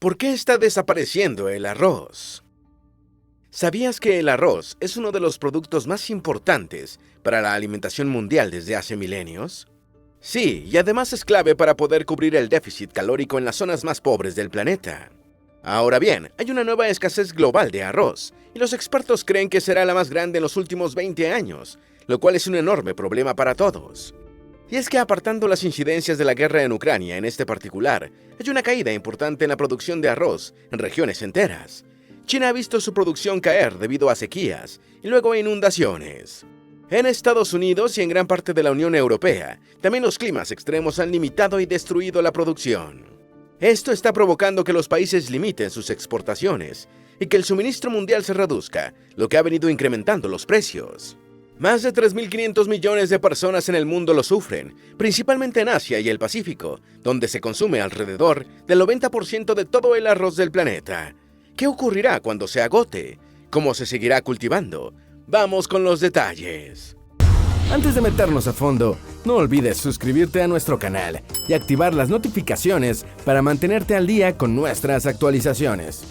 ¿Por qué está desapareciendo el arroz? ¿Sabías que el arroz es uno de los productos más importantes para la alimentación mundial desde hace milenios? Sí, y además es clave para poder cubrir el déficit calórico en las zonas más pobres del planeta. Ahora bien, hay una nueva escasez global de arroz, y los expertos creen que será la más grande en los últimos 20 años, lo cual es un enorme problema para todos. Y es que apartando las incidencias de la guerra en Ucrania en este particular, hay una caída importante en la producción de arroz en regiones enteras. China ha visto su producción caer debido a sequías y luego a inundaciones. En Estados Unidos y en gran parte de la Unión Europea, también los climas extremos han limitado y destruido la producción. Esto está provocando que los países limiten sus exportaciones y que el suministro mundial se reduzca, lo que ha venido incrementando los precios. Más de 3.500 millones de personas en el mundo lo sufren, principalmente en Asia y el Pacífico, donde se consume alrededor del 90% de todo el arroz del planeta. ¿Qué ocurrirá cuando se agote? ¿Cómo se seguirá cultivando? Vamos con los detalles. Antes de meternos a fondo, no olvides suscribirte a nuestro canal y activar las notificaciones para mantenerte al día con nuestras actualizaciones.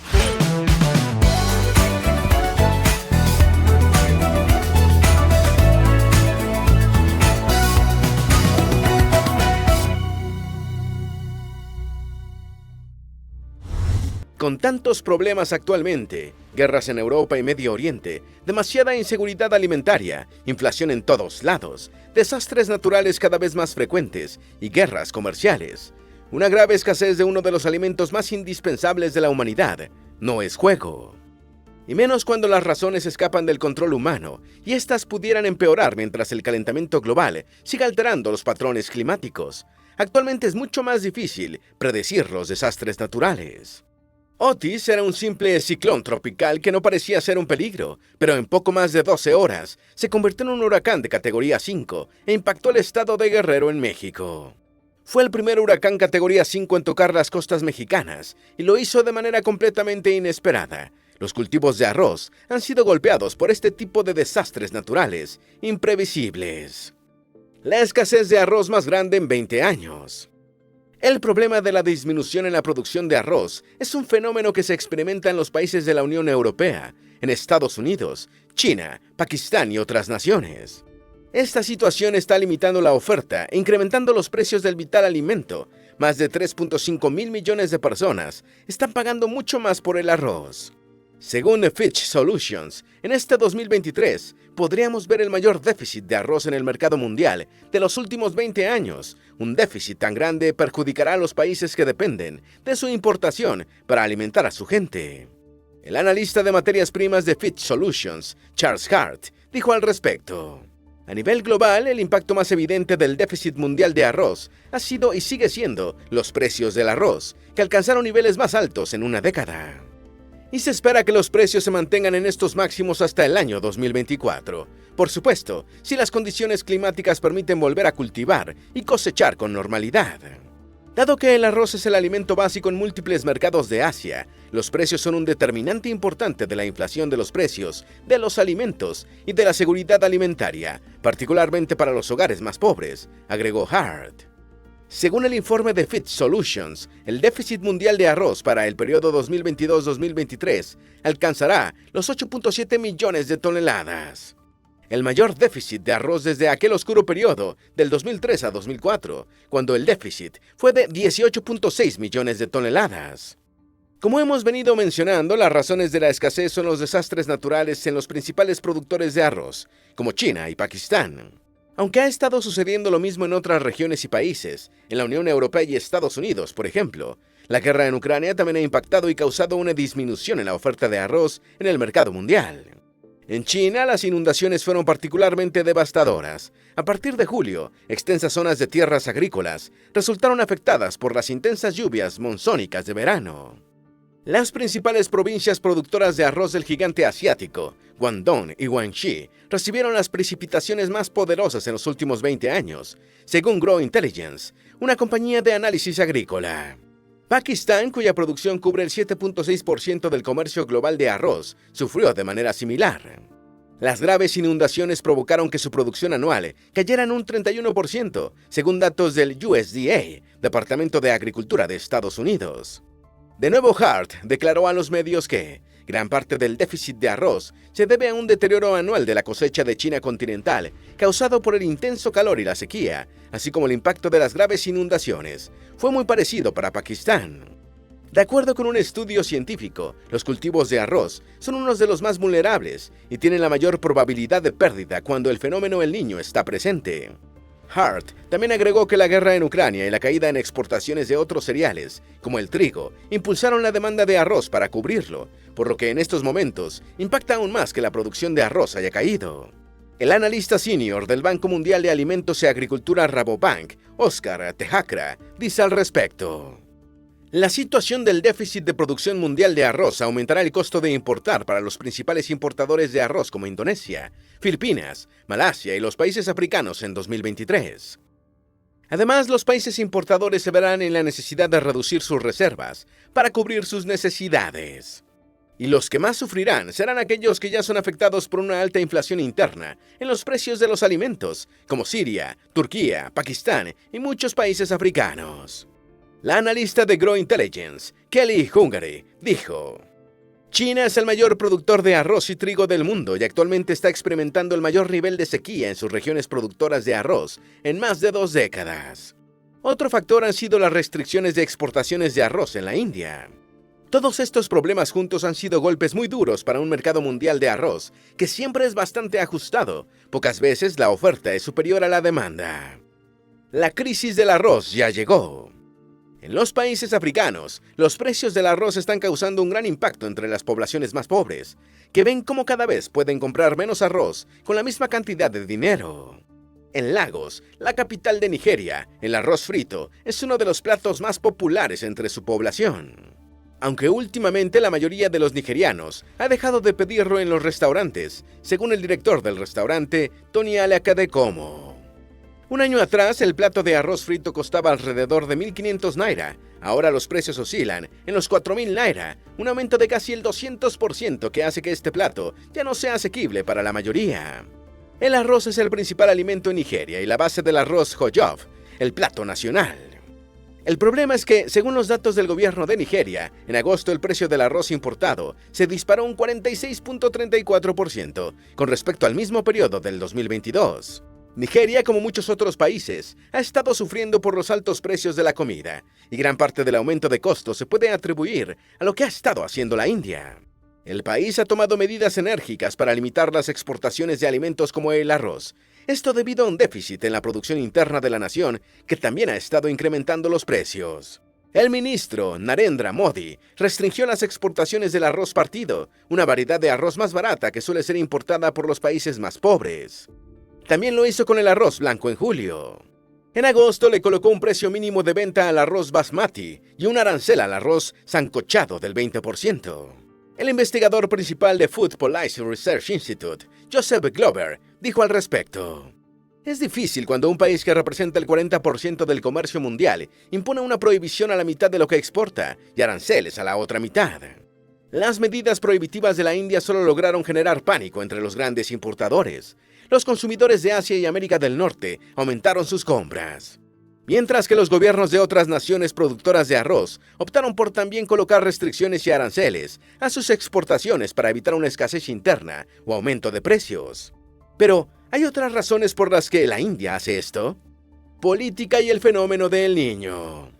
Con tantos problemas actualmente, guerras en Europa y Medio Oriente, demasiada inseguridad alimentaria, inflación en todos lados, desastres naturales cada vez más frecuentes y guerras comerciales, una grave escasez de uno de los alimentos más indispensables de la humanidad no es juego. Y menos cuando las razones escapan del control humano y éstas pudieran empeorar mientras el calentamiento global siga alterando los patrones climáticos. Actualmente es mucho más difícil predecir los desastres naturales. Otis era un simple ciclón tropical que no parecía ser un peligro, pero en poco más de 12 horas se convirtió en un huracán de categoría 5 e impactó el estado de Guerrero en México. Fue el primer huracán categoría 5 en tocar las costas mexicanas y lo hizo de manera completamente inesperada. Los cultivos de arroz han sido golpeados por este tipo de desastres naturales imprevisibles. La escasez de arroz más grande en 20 años. El problema de la disminución en la producción de arroz es un fenómeno que se experimenta en los países de la Unión Europea, en Estados Unidos, China, Pakistán y otras naciones. Esta situación está limitando la oferta e incrementando los precios del vital alimento. Más de 3.5 mil millones de personas están pagando mucho más por el arroz. Según Fitch Solutions, en este 2023 podríamos ver el mayor déficit de arroz en el mercado mundial de los últimos 20 años. Un déficit tan grande perjudicará a los países que dependen de su importación para alimentar a su gente. El analista de materias primas de Fitch Solutions, Charles Hart, dijo al respecto: a nivel global, el impacto más evidente del déficit mundial de arroz ha sido y sigue siendo los precios del arroz, que alcanzaron niveles más altos en una década. Y se espera que los precios se mantengan en estos máximos hasta el año 2024. Por supuesto, si las condiciones climáticas permiten volver a cultivar y cosechar con normalidad. Dado que el arroz es el alimento básico en múltiples mercados de Asia, los precios son un determinante importante de la inflación de los precios, de los alimentos y de la seguridad alimentaria, particularmente para los hogares más pobres, agregó Hart. Según el informe de Fitch Solutions, el déficit mundial de arroz para el periodo 2022-2023 alcanzará los 8.7 millones de toneladas. El mayor déficit de arroz desde aquel oscuro periodo del 2003 a 2004, cuando el déficit fue de 18.6 millones de toneladas. Como hemos venido mencionando, las razones de la escasez son los desastres naturales en los principales productores de arroz, como China y Pakistán. Aunque ha estado sucediendo lo mismo en otras regiones y países, en la Unión Europea y Estados Unidos, por ejemplo, la guerra en Ucrania también ha impactado y causado una disminución en la oferta de arroz en el mercado mundial. En China, las inundaciones fueron particularmente devastadoras. A partir de julio, extensas zonas de tierras agrícolas resultaron afectadas por las intensas lluvias monzónicas de verano. Las principales provincias productoras de arroz del gigante asiático, Guangdong y Guangxi, recibieron las precipitaciones más poderosas en los últimos 20 años, según Grow Intelligence, una compañía de análisis agrícola. Pakistán, cuya producción cubre el 7.6% del comercio global de arroz, sufrió de manera similar. Las graves inundaciones provocaron que su producción anual cayera en un 31%, según datos del USDA, Departamento de Agricultura de Estados Unidos. De nuevo, Hart declaró a los medios que gran parte del déficit de arroz se debe a un deterioro anual de la cosecha de China continental, causado por el intenso calor y la sequía, así como el impacto de las graves inundaciones. Fue muy parecido para Pakistán. De acuerdo con un estudio científico, los cultivos de arroz son unos de los más vulnerables y tienen la mayor probabilidad de pérdida cuando el fenómeno El Niño está presente. Hart también agregó que la guerra en Ucrania y la caída en exportaciones de otros cereales, como el trigo, impulsaron la demanda de arroz para cubrirlo, por lo que en estos momentos impacta aún más que la producción de arroz haya caído. El analista senior del Banco Mundial de Alimentos y Agricultura Rabobank, Oscar Tejakra, dice al respecto: la situación del déficit de producción mundial de arroz aumentará el costo de importar para los principales importadores de arroz como Indonesia, Filipinas, Malasia y los países africanos en 2023. Además, los países importadores se verán en la necesidad de reducir sus reservas para cubrir sus necesidades. Y los que más sufrirán serán aquellos que ya son afectados por una alta inflación interna en los precios de los alimentos, como Siria, Turquía, Pakistán y muchos países africanos. La analista de Grow Intelligence, Kelly Hungary, dijo: China es el mayor productor de arroz y trigo del mundo y actualmente está experimentando el mayor nivel de sequía en sus regiones productoras de arroz en más de 2 décadas. Otro factor han sido las restricciones de exportaciones de arroz en la India. Todos estos problemas juntos han sido golpes muy duros para un mercado mundial de arroz que siempre es bastante ajustado. Pocas veces la oferta es superior a la demanda. La crisis del arroz ya llegó. En los países africanos, los precios del arroz están causando un gran impacto entre las poblaciones más pobres, que ven cómo cada vez pueden comprar menos arroz con la misma cantidad de dinero. En Lagos, la capital de Nigeria, el arroz frito es uno de los platos más populares entre su población. Aunque últimamente la mayoría de los nigerianos ha dejado de pedirlo en los restaurantes, según el director del restaurante, Tony Alakadekomo. Un año atrás, el plato de arroz frito costaba alrededor de 1.500 naira. Ahora los precios oscilan en los 4.000 naira, un aumento de casi el 200% que hace que este plato ya no sea asequible para la mayoría. El arroz es el principal alimento en Nigeria y la base del arroz jojof, el plato nacional. El problema es que, según los datos del gobierno de Nigeria, en agosto el precio del arroz importado se disparó un 46.34% con respecto al mismo periodo del 2022. Nigeria, como muchos otros países, ha estado sufriendo por los altos precios de la comida, y gran parte del aumento de costos se puede atribuir a lo que ha estado haciendo la India. El país ha tomado medidas enérgicas para limitar las exportaciones de alimentos como el arroz, esto debido a un déficit en la producción interna de la nación que también ha estado incrementando los precios. El ministro Narendra Modi restringió las exportaciones del arroz partido, una variedad de arroz más barata que suele ser importada por los países más pobres. También lo hizo con el arroz blanco en julio. En agosto le colocó un precio mínimo de venta al arroz basmati y un arancel al arroz sancochado del 20%. El investigador principal de Food Policy Research Institute, Joseph Glover, dijo al respecto: es difícil cuando un país que representa el 40% del comercio mundial impone una prohibición a la mitad de lo que exporta y aranceles a la otra mitad. Las medidas prohibitivas de la India solo lograron generar pánico entre los grandes importadores. Los consumidores de Asia y América del Norte aumentaron sus compras. Mientras que los gobiernos de otras naciones productoras de arroz optaron por también colocar restricciones y aranceles a sus exportaciones para evitar una escasez interna o aumento de precios. Pero, ¿hay otras razones por las que la India hace esto? Política y el fenómeno del Niño.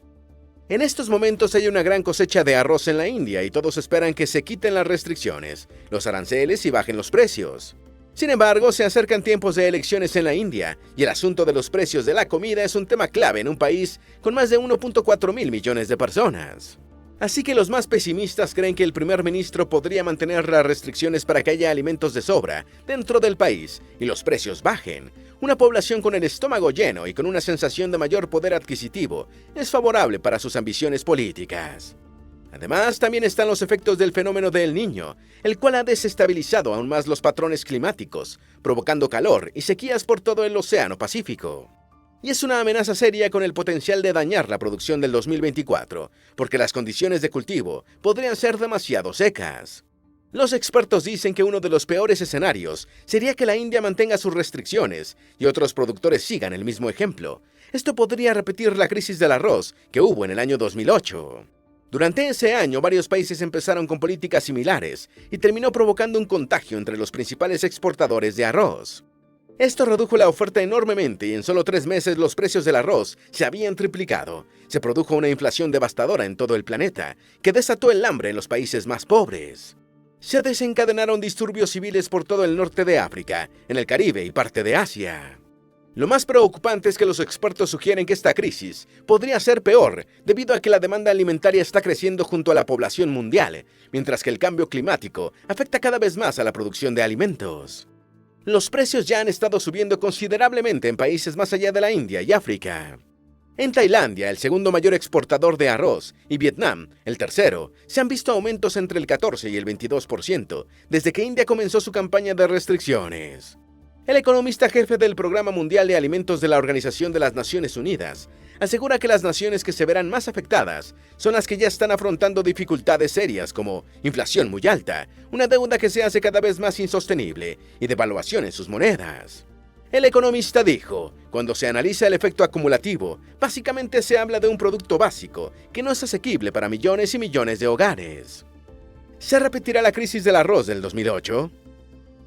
En estos momentos hay una gran cosecha de arroz en la India y todos esperan que se quiten las restricciones, los aranceles y bajen los precios. Sin embargo, se acercan tiempos de elecciones en la India y el asunto de los precios de la comida es un tema clave en un país con más de 1.4 mil millones de personas. Así que los más pesimistas creen que el primer ministro podría mantener las restricciones para que haya alimentos de sobra dentro del país y los precios bajen. Una población con el estómago lleno y con una sensación de mayor poder adquisitivo es favorable para sus ambiciones políticas. Además, también están los efectos del fenómeno del Niño, el cual ha desestabilizado aún más los patrones climáticos, provocando calor y sequías por todo el Océano Pacífico. Y es una amenaza seria con el potencial de dañar la producción del 2024, porque las condiciones de cultivo podrían ser demasiado secas. Los expertos dicen que uno de los peores escenarios sería que la India mantenga sus restricciones y otros productores sigan el mismo ejemplo. Esto podría repetir la crisis del arroz que hubo en el año 2008. Durante ese año, varios países empezaron con políticas similares y terminó provocando un contagio entre los principales exportadores de arroz. Esto redujo la oferta enormemente y en solo 3 meses los precios del arroz se habían triplicado. Se produjo una inflación devastadora en todo el planeta, que desató el hambre en los países más pobres. Se desencadenaron disturbios civiles por todo el norte de África, en el Caribe y parte de Asia. Lo más preocupante es que los expertos sugieren que esta crisis podría ser peor debido a que la demanda alimentaria está creciendo junto a la población mundial, mientras que el cambio climático afecta cada vez más a la producción de alimentos. Los precios ya han estado subiendo considerablemente en países más allá de la India y África. En Tailandia, el segundo mayor exportador de arroz, y Vietnam, el tercero, se han visto aumentos entre el 14 y el 22% desde que India comenzó su campaña de restricciones. El economista jefe del Programa Mundial de Alimentos de la Organización de las Naciones Unidas asegura que las naciones que se verán más afectadas son las que ya están afrontando dificultades serias como inflación muy alta, una deuda que se hace cada vez más insostenible y devaluación en sus monedas. El economista dijo, cuando se analiza el efecto acumulativo, básicamente se habla de un producto básico que no es asequible para millones y millones de hogares. ¿Se repetirá la crisis del arroz del 2008?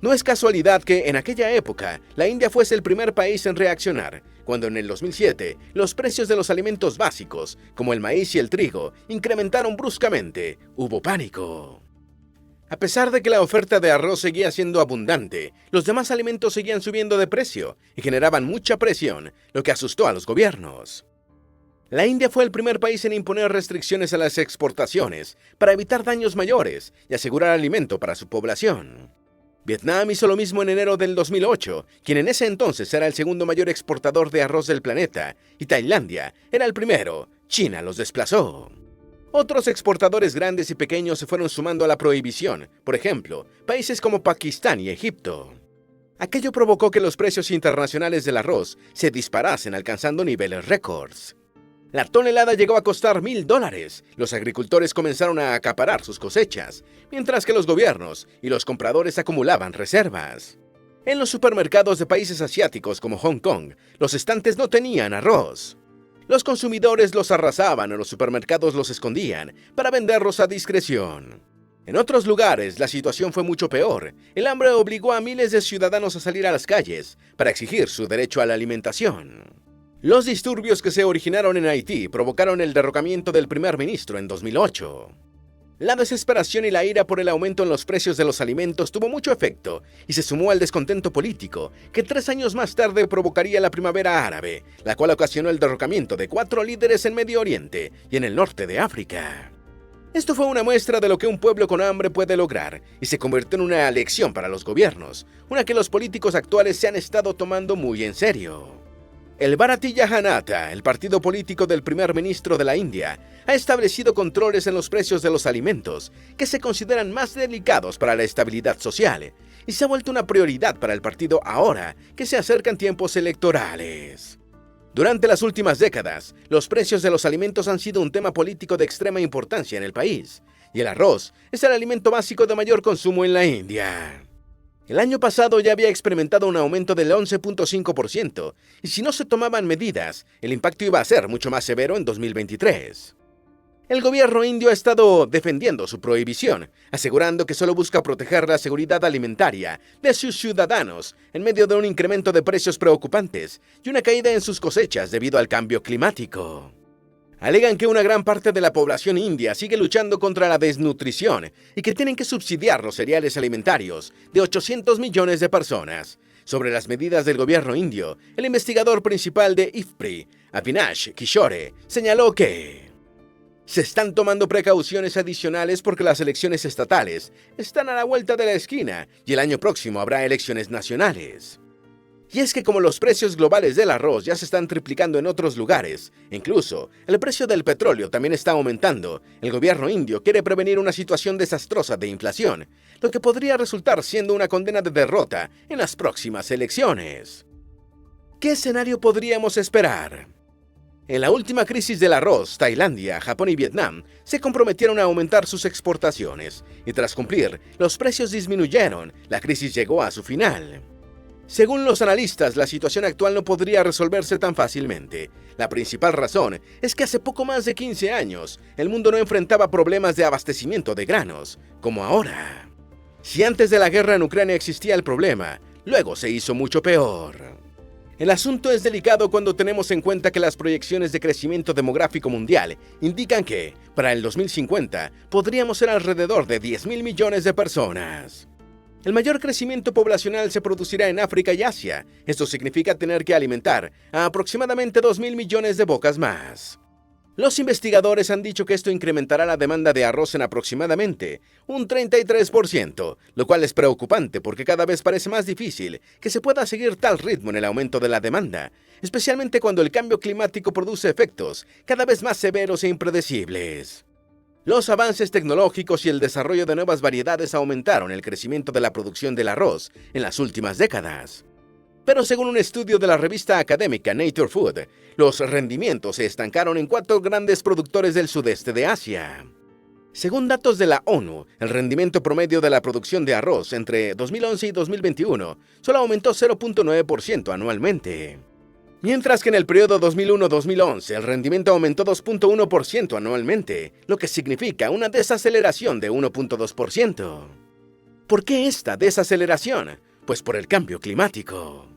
No es casualidad que, en aquella época, la India fuese el primer país en reaccionar, cuando en el 2007 los precios de los alimentos básicos, como el maíz y el trigo, incrementaron bruscamente. Hubo pánico. A pesar de que la oferta de arroz seguía siendo abundante, los demás alimentos seguían subiendo de precio y generaban mucha presión, lo que asustó a los gobiernos. La India fue el primer país en imponer restricciones a las exportaciones para evitar daños mayores y asegurar alimento para su población. Vietnam hizo lo mismo en enero del 2008, quien en ese entonces era el segundo mayor exportador de arroz del planeta, y Tailandia era el primero. China los desplazó. Otros exportadores grandes y pequeños se fueron sumando a la prohibición, por ejemplo, países como Pakistán y Egipto. Aquello provocó que los precios internacionales del arroz se disparasen, alcanzando niveles récords. La tonelada llegó a costar $1,000. Los agricultores comenzaron a acaparar sus cosechas, mientras que los gobiernos y los compradores acumulaban reservas. En los supermercados de países asiáticos como Hong Kong, los estantes no tenían arroz. Los consumidores los arrasaban o los supermercados los escondían para venderlos a discreción. En otros lugares, la situación fue mucho peor. El hambre obligó a miles de ciudadanos a salir a las calles para exigir su derecho a la alimentación. Los disturbios que se originaron en Haití provocaron el derrocamiento del primer ministro en 2008. La desesperación y la ira por el aumento en los precios de los alimentos tuvo mucho efecto y se sumó al descontento político que 3 años más tarde provocaría la primavera árabe, la cual ocasionó el derrocamiento de 4 líderes en Medio Oriente y en el norte de África. Esto fue una muestra de lo que un pueblo con hambre puede lograr y se convirtió en una lección para los gobiernos, una que los políticos actuales se han estado tomando muy en serio. El Bharatiya Janata, el partido político del primer ministro de la India, ha establecido controles en los precios de los alimentos que se consideran más delicados para la estabilidad social y se ha vuelto una prioridad para el partido ahora que se acercan tiempos electorales. Durante las últimas décadas, los precios de los alimentos han sido un tema político de extrema importancia en el país, y el arroz es el alimento básico de mayor consumo en la India. El año pasado ya había experimentado un aumento del 11.5%, y si no se tomaban medidas, el impacto iba a ser mucho más severo en 2023. El gobierno indio ha estado defendiendo su prohibición, asegurando que solo busca proteger la seguridad alimentaria de sus ciudadanos en medio de un incremento de precios preocupantes y una caída en sus cosechas debido al cambio climático. Alegan que una gran parte de la población india sigue luchando contra la desnutrición y que tienen que subsidiar los cereales alimentarios de 800 millones de personas. Sobre las medidas del gobierno indio, el investigador principal de IFPRI, Avinash Kishore, señaló que se están tomando precauciones adicionales porque las elecciones estatales están a la vuelta de la esquina y el año próximo habrá elecciones nacionales. Y es que como los precios globales del arroz ya se están triplicando en otros lugares, incluso el precio del petróleo también está aumentando, el gobierno indio quiere prevenir una situación desastrosa de inflación, lo que podría resultar siendo una condena de derrota en las próximas elecciones. ¿Qué escenario podríamos esperar? En la última crisis del arroz, Tailandia, Japón y Vietnam se comprometieron a aumentar sus exportaciones, y tras cumplir, los precios disminuyeron, la crisis llegó a su final. Según los analistas, la situación actual no podría resolverse tan fácilmente. La principal razón es que hace poco más de 15 años, el mundo no enfrentaba problemas de abastecimiento de granos, como ahora. Si antes de la guerra en Ucrania existía el problema, luego se hizo mucho peor. El asunto es delicado cuando tenemos en cuenta que las proyecciones de crecimiento demográfico mundial indican que, para el 2050, podríamos ser alrededor de 10.000 millones de personas. El mayor crecimiento poblacional se producirá en África y Asia. Esto significa tener que alimentar a aproximadamente 2.000 millones de bocas más. Los investigadores han dicho que esto incrementará la demanda de arroz en aproximadamente un 33%, lo cual es preocupante porque cada vez parece más difícil que se pueda seguir tal ritmo en el aumento de la demanda, especialmente cuando el cambio climático produce efectos cada vez más severos e impredecibles. Los avances tecnológicos y el desarrollo de nuevas variedades aumentaron el crecimiento de la producción del arroz en las últimas décadas. Pero según un estudio de la revista académica Nature Food, los rendimientos se estancaron en 4 grandes productores del sudeste de Asia. Según datos de la ONU, el rendimiento promedio de la producción de arroz entre 2011 y 2021 solo aumentó 0.9% anualmente. Mientras que en el periodo 2001-2011 el rendimiento aumentó 2.1% anualmente, lo que significa una desaceleración de 1.2%. ¿Por qué esta desaceleración? Pues por el cambio climático.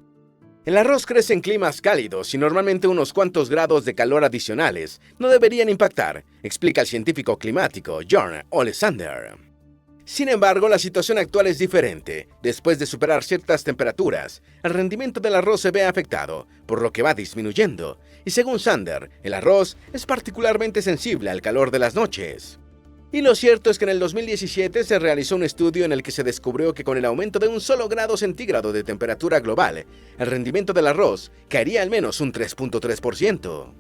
El arroz crece en climas cálidos y normalmente unos cuantos grados de calor adicionales no deberían impactar, explica el científico climático John Olesander. Sin embargo, la situación actual es diferente. Después de superar ciertas temperaturas, el rendimiento del arroz se ve afectado, por lo que va disminuyendo. Y según Sander, el arroz es particularmente sensible al calor de las noches. Y lo cierto es que en el 2017 se realizó un estudio en el que se descubrió que con el aumento de un solo grado centígrado de temperatura global, el rendimiento del arroz caería al menos un 3.3%.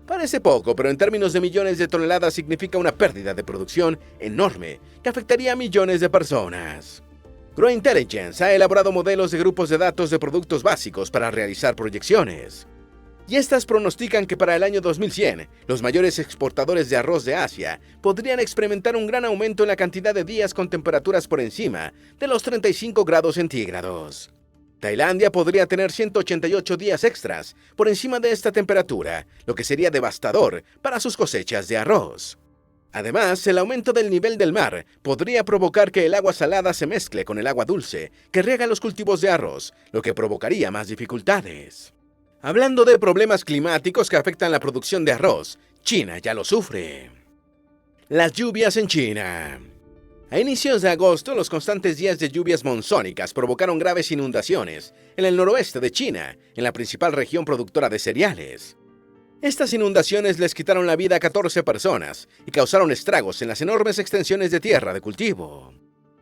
Parece poco, pero en términos de millones de toneladas significa una pérdida de producción enorme que afectaría a millones de personas. Grow Intelligence ha elaborado modelos de grupos de datos de productos básicos para realizar proyecciones. Y estas pronostican que para el año 2100, los mayores exportadores de arroz de Asia podrían experimentar un gran aumento en la cantidad de días con temperaturas por encima de los 35 grados centígrados. Tailandia podría tener 188 días extras por encima de esta temperatura, lo que sería devastador para sus cosechas de arroz. Además, el aumento del nivel del mar podría provocar que el agua salada se mezcle con el agua dulce que riega los cultivos de arroz, lo que provocaría más dificultades. Hablando de problemas climáticos que afectan la producción de arroz, China ya lo sufre. Las lluvias en China. A inicios de agosto, los constantes días de lluvias monzónicas provocaron graves inundaciones en el noroeste de China, en la principal región productora de cereales. Estas inundaciones les quitaron la vida a 14 personas y causaron estragos en las enormes extensiones de tierra de cultivo.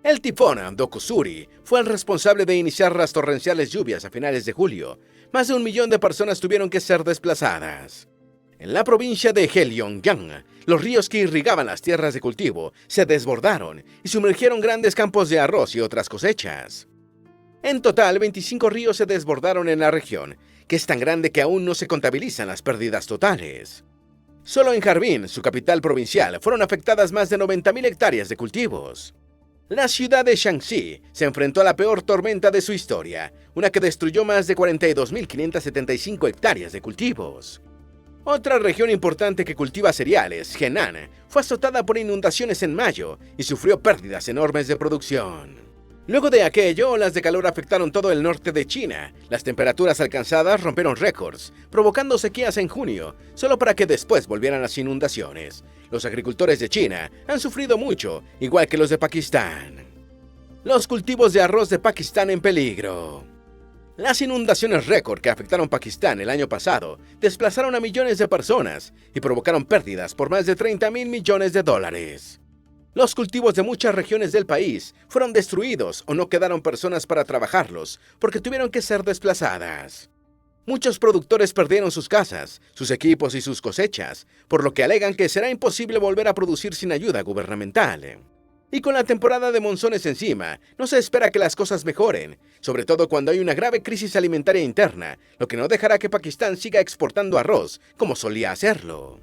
El tifón Dokusuri fue el responsable de iniciar las torrenciales lluvias a finales de julio. Más de 1 millón de personas tuvieron que ser desplazadas. En la provincia de Heilongjiang, los ríos que irrigaban las tierras de cultivo se desbordaron y sumergieron grandes campos de arroz y otras cosechas. En total, 25 ríos se desbordaron en la región, que es tan grande que aún no se contabilizan las pérdidas totales. Solo en Harbin, su capital provincial, fueron afectadas más de 90.000 hectáreas de cultivos. La ciudad de Shaanxi se enfrentó a la peor tormenta de su historia, una que destruyó más de 42.575 hectáreas de cultivos. Otra región importante que cultiva cereales, Henan, fue azotada por inundaciones en mayo y sufrió pérdidas enormes de producción. Luego de aquello, olas de calor afectaron todo el norte de China. Las temperaturas alcanzadas rompieron récords, provocando sequías en junio, solo para que después volvieran las inundaciones. Los agricultores de China han sufrido mucho, igual que los de Pakistán. Los cultivos de arroz de Pakistán en peligro. Las inundaciones récord que afectaron Pakistán el año pasado desplazaron a millones de personas y provocaron pérdidas por más de 30.000 millones de dólares. Los cultivos de muchas regiones del país fueron destruidos o no quedaron personas para trabajarlos porque tuvieron que ser desplazadas. Muchos productores perdieron sus casas, sus equipos y sus cosechas, por lo que alegan que será imposible volver a producir sin ayuda gubernamental. Y con la temporada de monzones encima, no se espera que las cosas mejoren, sobre todo cuando hay una grave crisis alimentaria interna, lo que no dejará que Pakistán siga exportando arroz como solía hacerlo.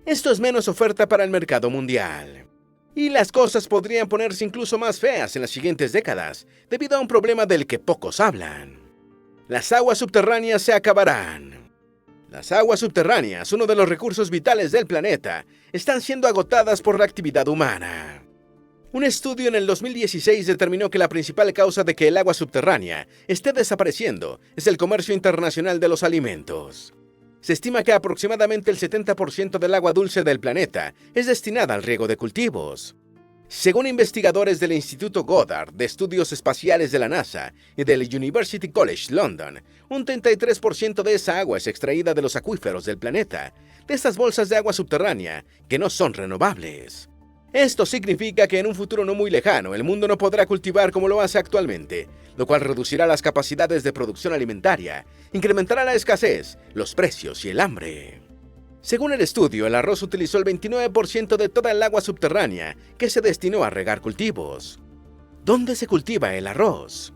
Esto es menos oferta para el mercado mundial. Y las cosas podrían ponerse incluso más feas en las siguientes décadas, debido a un problema del que pocos hablan. Las aguas subterráneas se acabarán. Las aguas subterráneas, uno de los recursos vitales del planeta, están siendo agotadas por la actividad humana. Un estudio en el 2016 determinó que la principal causa de que el agua subterránea esté desapareciendo es el comercio internacional de los alimentos. Se estima que aproximadamente el 70% del agua dulce del planeta es destinada al riego de cultivos. Según investigadores del Instituto Goddard de Estudios Espaciales de la NASA y del University College London, un 33% de esa agua es extraída de los acuíferos del planeta, de estas bolsas de agua subterránea que no son renovables. Esto significa que en un futuro no muy lejano el mundo no podrá cultivar como lo hace actualmente, lo cual reducirá las capacidades de producción alimentaria, incrementará la escasez, los precios y el hambre. Según el estudio, el arroz utilizó el 29% de toda el agua subterránea que se destinó a regar cultivos. ¿Dónde se cultiva el arroz?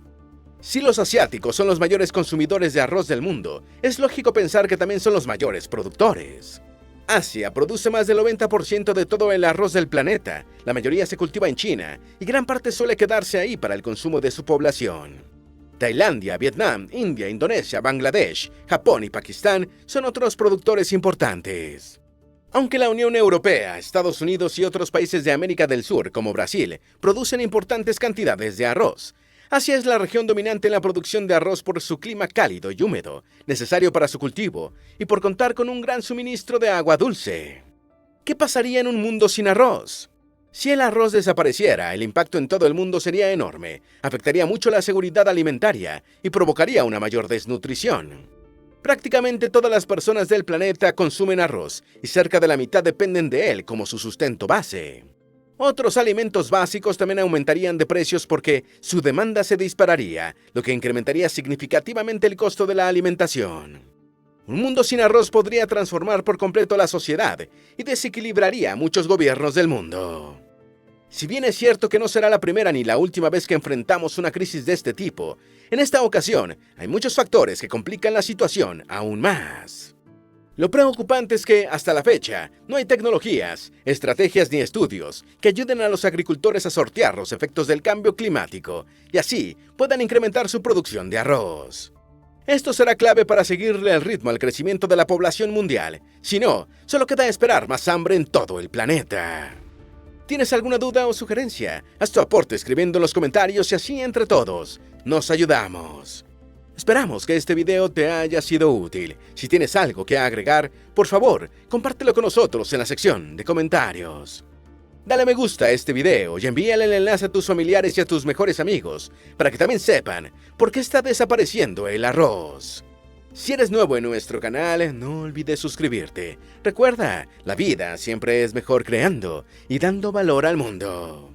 Si los asiáticos son los mayores consumidores de arroz del mundo, es lógico pensar que también son los mayores productores. Asia produce más del 90% de todo el arroz del planeta, la mayoría se cultiva en China y gran parte suele quedarse ahí para el consumo de su población. Tailandia, Vietnam, India, Indonesia, Bangladesh, Japón y Pakistán son otros productores importantes. Aunque la Unión Europea, Estados Unidos y otros países de América del Sur, como Brasil, producen importantes cantidades de arroz, Asia es la región dominante en la producción de arroz por su clima cálido y húmedo, necesario para su cultivo, y por contar con un gran suministro de agua dulce. ¿Qué pasaría en un mundo sin arroz? Si el arroz desapareciera, el impacto en todo el mundo sería enorme, afectaría mucho la seguridad alimentaria y provocaría una mayor desnutrición. Prácticamente todas las personas del planeta consumen arroz y cerca de la mitad dependen de él como su sustento base. Otros alimentos básicos también aumentarían de precios porque su demanda se dispararía, lo que incrementaría significativamente el costo de la alimentación. Un mundo sin arroz podría transformar por completo la sociedad y desequilibraría a muchos gobiernos del mundo. Si bien es cierto que no será la primera ni la última vez que enfrentamos una crisis de este tipo, en esta ocasión hay muchos factores que complican la situación aún más. Lo preocupante es que, hasta la fecha, no hay tecnologías, estrategias ni estudios que ayuden a los agricultores a sortear los efectos del cambio climático y así puedan incrementar su producción de arroz. Esto será clave para seguirle el ritmo al crecimiento de la población mundial. Si no, solo queda esperar más hambre en todo el planeta. ¿Tienes alguna duda o sugerencia? Haz tu aporte escribiendo en los comentarios y así entre todos nos ayudamos. Esperamos que este video te haya sido útil. Si tienes algo que agregar, por favor, compártelo con nosotros en la sección de comentarios. Dale me gusta a este video y envíale el enlace a tus familiares y a tus mejores amigos para que también sepan por qué está desapareciendo el arroz. Si eres nuevo en nuestro canal, no olvides suscribirte. Recuerda, la vida siempre es mejor creando y dando valor al mundo.